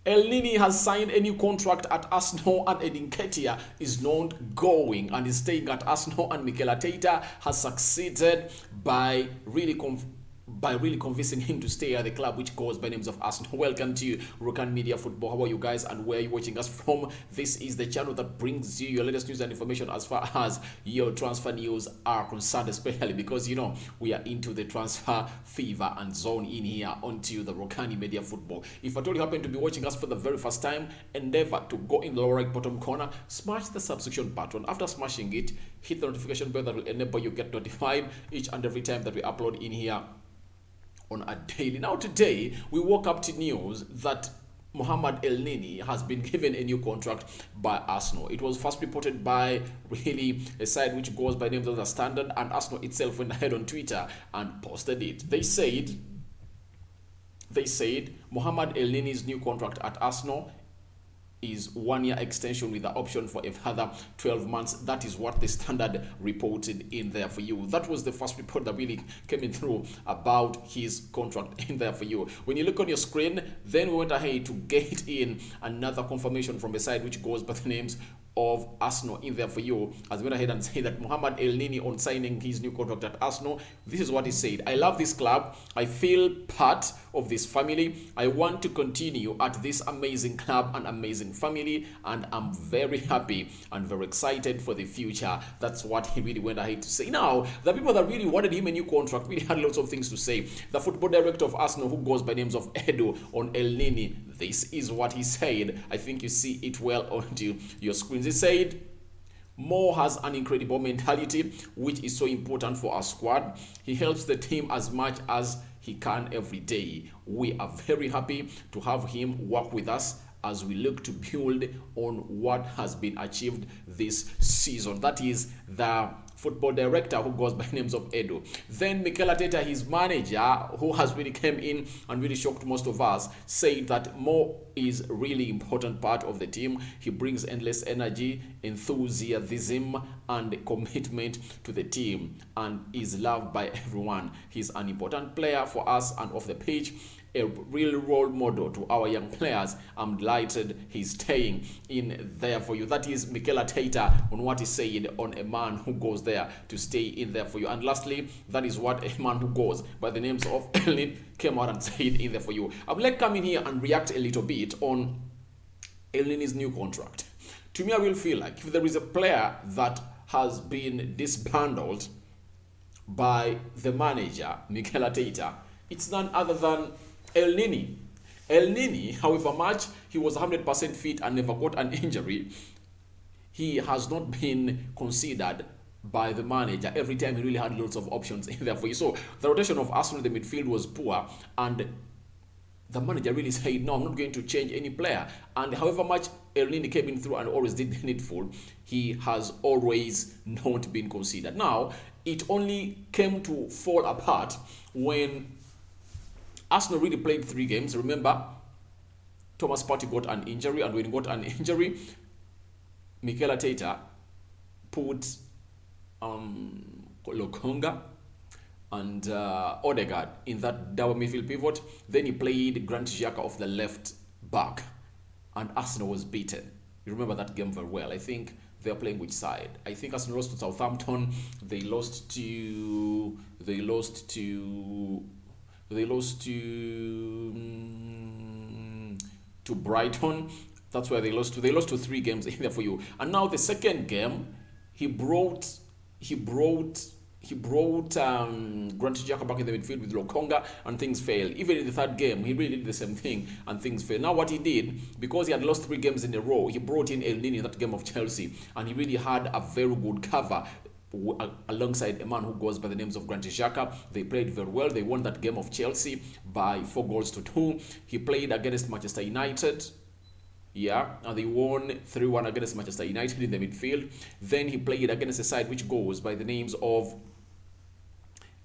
Elneny has signed a new contract at Arsenal, and Nketiah is not going and is staying at Arsenal, and Mikel Arteta has succeeded by really convincing him to stay at the club, which goes by names of Arsenal. Welcome to Rokani Media Football. How are you guys, and where are you watching us from? This is the channel that brings you your latest news and information as far as your transfer news are concerned, especially because we are into the transfer fever and zone in here onto the Rokani Media Football. If at all you happen to be watching us for the very first time, endeavor to go in the lower right bottom corner, smash the subscription button. After smashing it, hit the notification bell that will enable you get notified each and every time that we upload in here on a daily. Now today we woke up to news that Mohamed Elneny has been given a new contract by Arsenal. It was first reported by really a site which goes by names of the Standard, and Arsenal itself went ahead on Twitter and posted it. They said Mohamed Elneny's new contract at Arsenal is 1 year extension with the option for a further 12 months. That is what the Standard reported in there for you. That was the first report that really came in through about his contract in there for you. When you look on your screen, then we went ahead to get in another confirmation from a side which goes by the names of Arsenal in there for you, as we went ahead and say that Mohamed Elneny, on signing his new contract at Arsenal, this is what he said: "I love this club. I feel part of this family. I want to continue at this amazing club and amazing family, and I'm very happy and very excited for the future." That's what he really went ahead to say. Now, the people that really wanted him a new contract really had lots of things to say. The football director of Arsenal, who goes by names of Edu, on Elneny, this is what he said. I think you see it well onto your screens. He said, "Mo has an incredible mentality, which is so important for our squad. He helps the team as much as he can every day. We are very happy to have him work with us as we look to build on what has been achieved this season." That is the football director, who goes by names of Edo. Then Mikel Arteta, his manager, who has really came in and really shocked most of us, said that Mo is really important part of the team. He brings endless energy, enthusiasm, and commitment to the team, and is loved by everyone. He's an important player for us and off the pitch, a real role model to our young players. I'm delighted he's staying in there for you." That is Mikel Arteta on what he said on a man who goes there to stay in there for you. And lastly, that is what a man who goes by the names of Elneny came out and said in there for you. I would like to come in here and react a little bit on Elneny's new contract. To me, I will feel like if there is a player that has been disbandled by the manager, Mikel Arteta, it's none other than Elneny. Elneny, however much he was 100% fit and never got an injury, he has not been considered by the manager every time he really had lots of options in there for you. So the rotation of Arsenal in the midfield was poor, and the manager really said, "No, I'm not going to change any player." And however much Elneny came in through and always did the needful, he has always not been considered. Now, it only came to fall apart when Arsenal really played 3 games. Remember, Thomas Partey got an injury, and when he got an injury, Mikel Arteta put Lokonga and Odegaard in that double midfield pivot. Then he played Grant Xhaka off the left back, and Arsenal was beaten. You remember that game very well. I think they are playing which side? I think Arsenal lost to Southampton. They lost to Brighton. That's where they lost to. They lost to 3 games in there for you. And now the second game, he brought Grant Xhaka back in the midfield with Lokonga, and things failed. Even in the third game, he really did the same thing, and things failed. Now what he did, because he had lost 3 games in a row, he brought in Elneny in that game of Chelsea, and he really had a very good cover alongside a man who goes by the names of Grant Xhaka. They played very well. They won that game of Chelsea by 4-2. He played against Manchester United. And they won 3-1 against Manchester United in the midfield. Then he played against a side which goes by the names of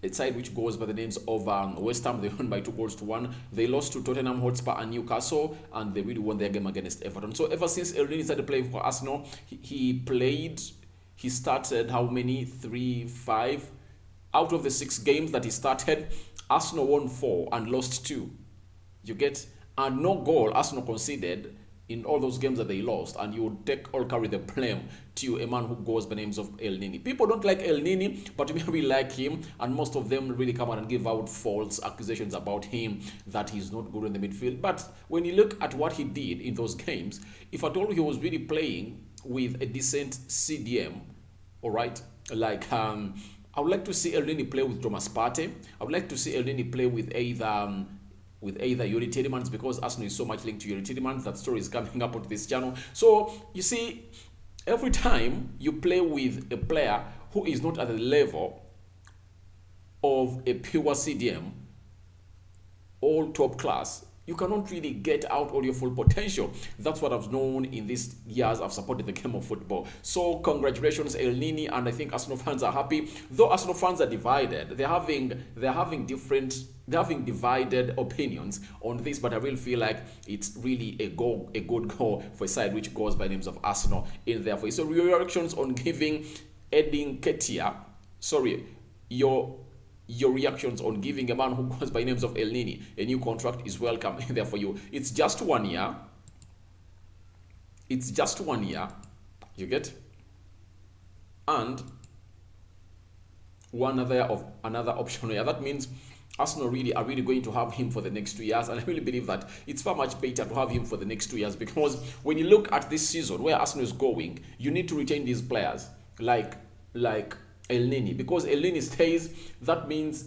West Ham. They won by 2-1. They lost to Tottenham Hotspur and Newcastle, and they really won their game against Everton. So ever since Elneny started playing for Arsenal, he started how many? 5 out of the 6 games that he started. Arsenal won 4 and lost 2. You get? and no goal Arsenal conceded in all those games that they lost, and you would take all carry the blame to a man who goes by the names of Elneny. People don't like Elneny, but we like him, and most of them really come out and give out false accusations about him that he's not good in the midfield. But when you look at what he did in those games, if at all he was really playing with a decent CDM, all right, like I would like to see Elneny play with Thomas Partey. I would like to see Elneny play with either Yuri Tielemans, because Arsenal is so much linked to Yuri Tielemans. That story is coming up on this channel. So you see, every time you play with a player who is not at the level of a pure CDM, all top class, you cannot really get out all your full potential. That's what I've known in these years I've supported the game of football. So congratulations, Elneny, and I think Arsenal fans are happy. Though Arsenal fans are divided, they're having divided opinions on this, but I really feel like it's really a good goal for a side which goes by names of Arsenal in there for you. So your reactions on giving Nketiah, your reactions on giving a man who goes by names of Elneny a new contract is welcome in there for you. It's just 1 year. It's just 1 year. You get? And another option here. That means Arsenal are really going to have him for the next 2 years, and I really believe that it's far much better to have him for the next 2 years, because when you look at this season where Arsenal is going, you need to retain these players like Elneny, because Elneny stays. That means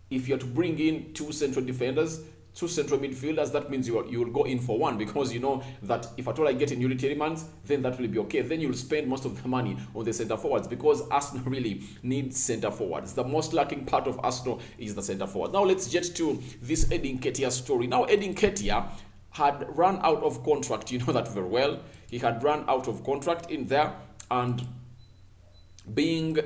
if you're to bring in two central defenders, two central midfielders, that means you will go in for one, because you know that if at all I get in Yuri Tielemans, then that will be okay. Then you'll spend most of the money on the centre forwards, because Arsenal really needs centre forwards. The most lacking part of Arsenal is the centre forward. Now let's get to this Nketiah story. Now Nketiah had run out of contract. You know that very well. He had run out of contract in there, and being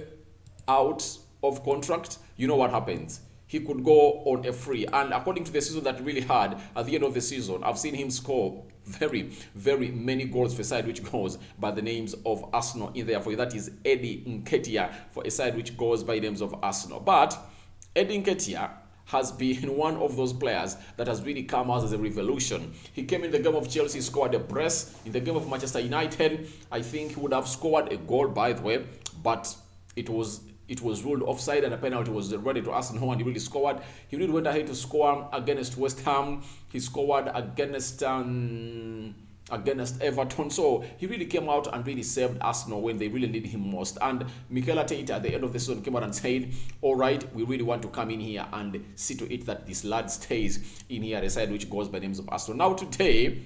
out of contract, you know what happens? He could go on a free, and according to the season that he really had at the end of the season, I've seen him score very, very many goals for a side which goes by the names of Arsenal in there for you. That is Nketiah for a side which goes by the names of Arsenal. But Nketiah has been one of those players that has really come out as a revolution. He came in the game of Chelsea, scored a brace. In the game of Manchester United, I think he would have scored a goal, by the way, but it was ruled offside and a penalty was ready to Arsenal, and he really scored. He really went ahead to score against West Ham. He scored against Everton. So he really came out and really saved Arsenal when they really needed him most. And Mikel Arteta at the end of the season came out and said, all right, we really want to come in here and see to it that this lad stays in here, a side which goes by the names of Arsenal. Now today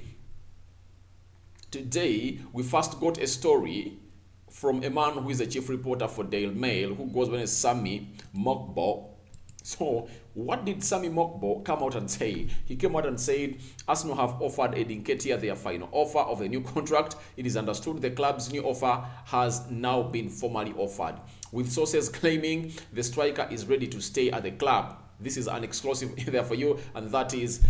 we first got a story from a man who is a chief reporter for Daily Mail, who goes by the name of Sami Mokbo. So what did Sami Mokbo come out and say? He came out and said Arsenal have offered Nketiah their final offer of the new contract. It is understood the club's new offer has now been formally offered, with sources claiming the striker is ready to stay at the club. This is an exclusive there for you, and that is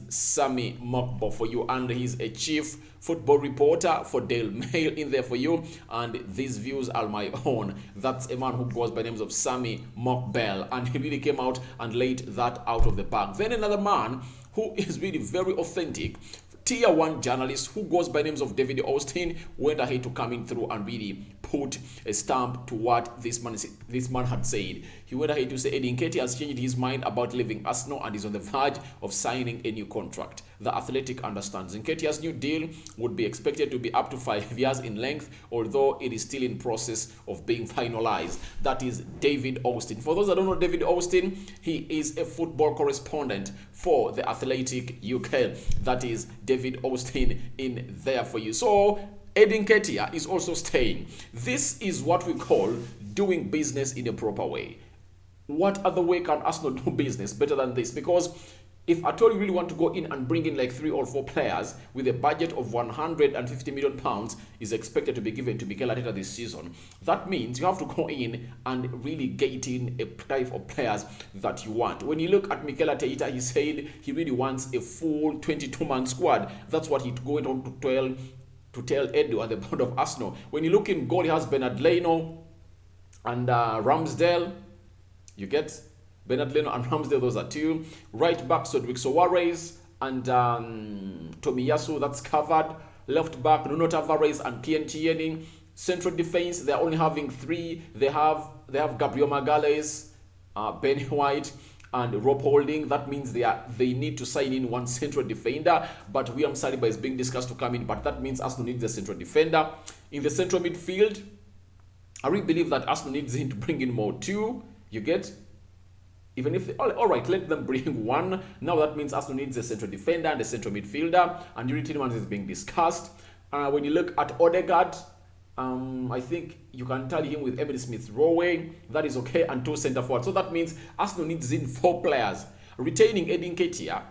Sami Mokbo for you, and he's a chief football reporter for Daily Mail in there for you, and these views are my own. That's a man who goes by names of Sami Mokbel, and he really came out and laid that out of the bag. Then another man who is really very authentic, Tier 1 journalist who goes by names of David Austin, went ahead to come in through and really put a stamp to what this man had said. He went ahead to say Nketiah has changed his mind about leaving Arsenal and is on the verge of signing a new contract. The Athletic understands Nketiah's new deal would be expected to be up to 5 years in length, although it is still in process of being finalized. That is David Austin. For those that don't know David Austin, he is a football correspondent for the Athletic UK. That is David Austin in there for you. So Nketiah is also staying. This is what we call doing business in a proper way. What other way can Arsenal do business better than this? Because if at all you really want to go in and bring in like 3 or 4 players with a budget of £150 million is expected to be given to Mikel Arteta this season, that means you have to go in and really get in a type of players that you want. When you look at Mikel Arteta, he said he really wants a full 22-man squad. That's what he's going on to tell Edu at the board of Arsenal. When you look in goal, he has Bernard Leno and Ramsdale. You get Bernard Leno and Ramsdale, those are 2. Right back, Cedric Soares and Tomiyasu, that's covered. Left back, Nuno Tavares and Tierney. Central defense, they're only having 3. They have Gabriel Magalhaes, Ben White, and Rob Holding. That means they need to sign in one central defender, but William Saliba is being discussed to come in, but that means Arsenal needs a central defender. In the central midfield, I really believe that Arsenal needs him to bring in more 2. You get? Even if all right, let them bring 1. Now that means Arsenal needs a central defender and a central midfielder, and Yuri Tielemans is being discussed. When you look at Odegaard, I think you can tally him with Emily Smith-Rowe. That is okay, and 2 centre forwards. So that means Arsenal needs in 4 players. Retaining Nketiah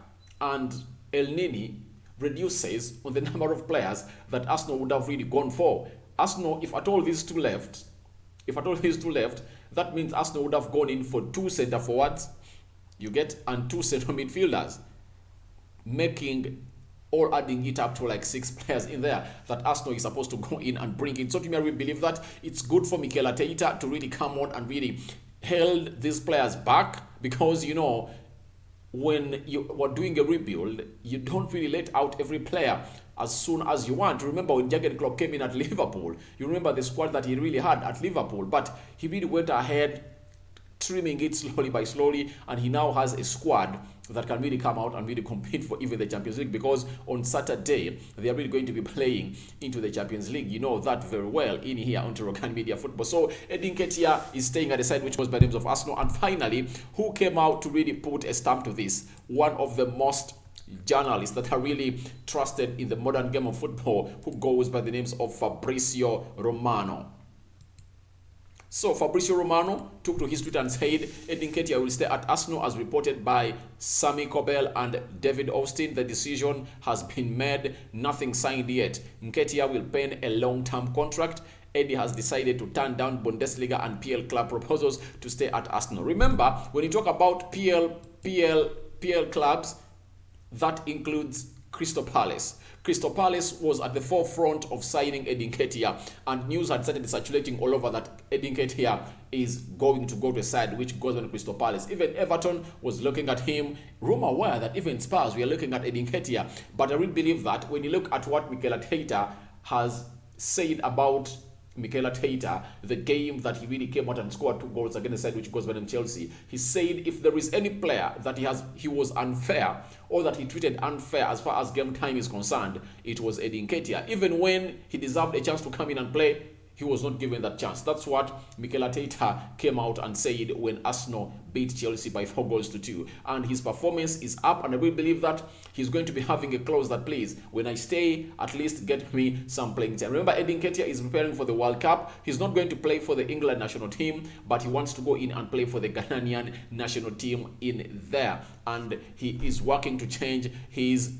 and Elneny reduces on the number of players that Arsenal would have really gone for. Arsenal, if at all these two left, that means Arsenal would have gone in for 2 centre forwards, you get, and 2 central midfielders, making or adding it up to like 6 players in there that Arsenal is supposed to go in and bring in. So to me, I really believe that it's good for Mikel Arteta to really come on and really held these players back, because you know, when you were doing a rebuild, you don't really let out every player as soon as you want. Remember when Jurgen Klopp came in at Liverpool, you remember the squad that he really had at Liverpool, but he really went ahead trimming it slowly by slowly, and he now has a squad that can really come out and really compete for even the Champions League, because on Saturday they are really going to be playing into the Champions League. You know that very well in here on Rokani Media Football. So Nketiah is staying at the side, which was by the names of Arsenal. And finally, who came out to really put a stamp to this? One of the most journalists that are really trusted in the modern game of football, who goes by the names of Fabrizio Romano. So Fabrizio Romano took to his Twitter and said Nketiah will stay at Arsenal, as reported by Sammy Cobell and David Austin. The decision has been made, nothing signed yet. Nketiah will pen a long-term contract. Eddie has decided to turn down Bundesliga and PL club proposals to stay at Arsenal. Remember, when you talk about PL clubs, that includes Crystal Palace. Crystal Palace was at the forefront of signing Nketiah, and news had started circulating all over that Nketiah is going to go to a side which goes on Crystal Palace. Even Everton was looking at him. Rumor were that even Spurs were looking at Nketiah. But I really believe that when you look at what Mikel Arteta has said about Mikel Arteta, the game that he really came out and scored 2 goals against the side which goes by them Chelsea, he said if there is any player that he was unfair, or that he treated unfair as far as game time is concerned, it was Nketiah. Even when he deserved a chance to come in and play, he was not given that chance. That's what Mikel Arteta came out and said when Arsenal beat Chelsea by 4 goals to 2. And his performance is up, and I will believe that he's going to be having a clause that, please, when I stay, at least get me some playing time. Remember, Nketiah is preparing for the World Cup. He's not going to play for the England national team, but he wants to go in and play for the Ghanaian national team in there. And he is working to change his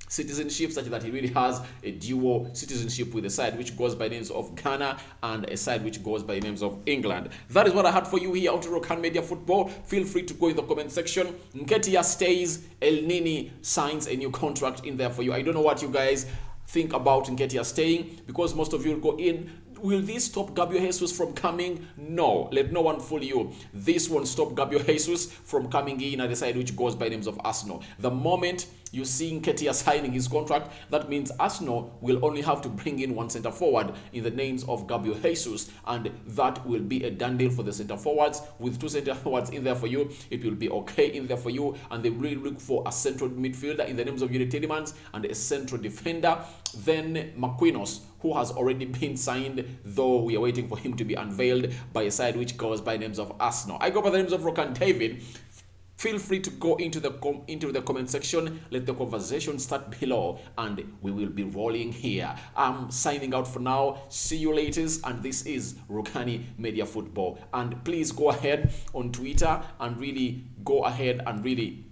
citizenship such that he really has a dual citizenship with a side which goes by names of Ghana and a side which goes by names of England. That is what I had for you here on Rokani Media Football. Feel free to go in the comment section. Nketiah stays, Elneny signs a new contract in there for you. I don't know what you guys think about Nketiah staying, because most of you will go in, will this stop Gabriel Jesus from coming? No, let no one fool you. This won't stop Gabriel Jesus from coming in at the side which goes by names of Arsenal. The moment you see Nketiah signing his contract, that means Arsenal will only have to bring in 1 centre forward in the names of Gabriel Jesus, and that will be a done deal for the centre forwards. With 2 centre forwards in there for you, it will be okay in there for you, and they really look for a central midfielder in the names of Yuri Tielemans and a central defender. Then Marquinhos, who has already been signed, though we are waiting for him to be unveiled by a side which goes by names of Arsenal. I go by the names of Rokani David. Feel free to go into the comment section. Let the conversation start below, and we will be rolling here. I'm signing out for now. See you later, and this is Rokani Media Football. And please go ahead on Twitter and really go ahead and really,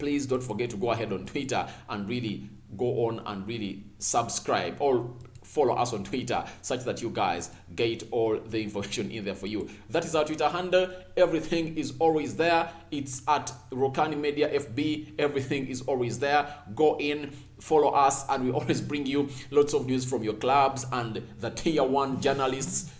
please don't forget to go ahead on Twitter and really go on and really subscribe or follow us on Twitter, such that you guys get all the information in there for you. That is our Twitter handle. Everything is always there. It's at Rokani Media FB. Everything is always there. Go in, follow us, and we always bring you lots of news from your clubs and the tier 1 journalists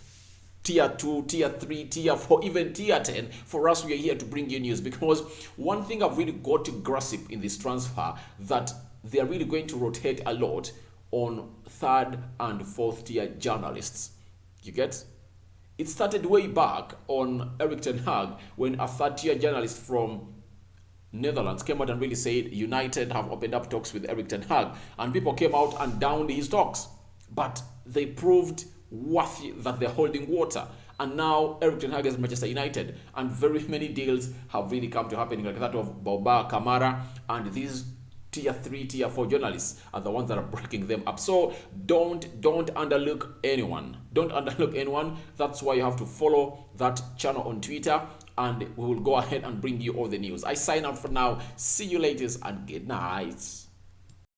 tier 2, tier 3, tier 4, even tier 10. For us, we are here to bring you news, because one thing I've really got to grasp in this transfer, that they are really going to rotate a lot on third and fourth tier journalists. You get? It started way back on Erik ten Hag, when a third tier journalist from Netherlands came out and really said United have opened up talks with Erik ten Hag, and people came out and downed his talks, but they proved worthy that they're holding water. And now Erik ten Hag is Manchester United, and very many deals have really come to happen, like that of Boba, Kamara, and these tier 3, tier 4 journalists are the ones that are breaking them up. So don't underlook anyone. Don't underlook anyone. That's why you have to follow that channel on Twitter, and we will go ahead and bring you all the news. I sign out for now. See you later, and good night.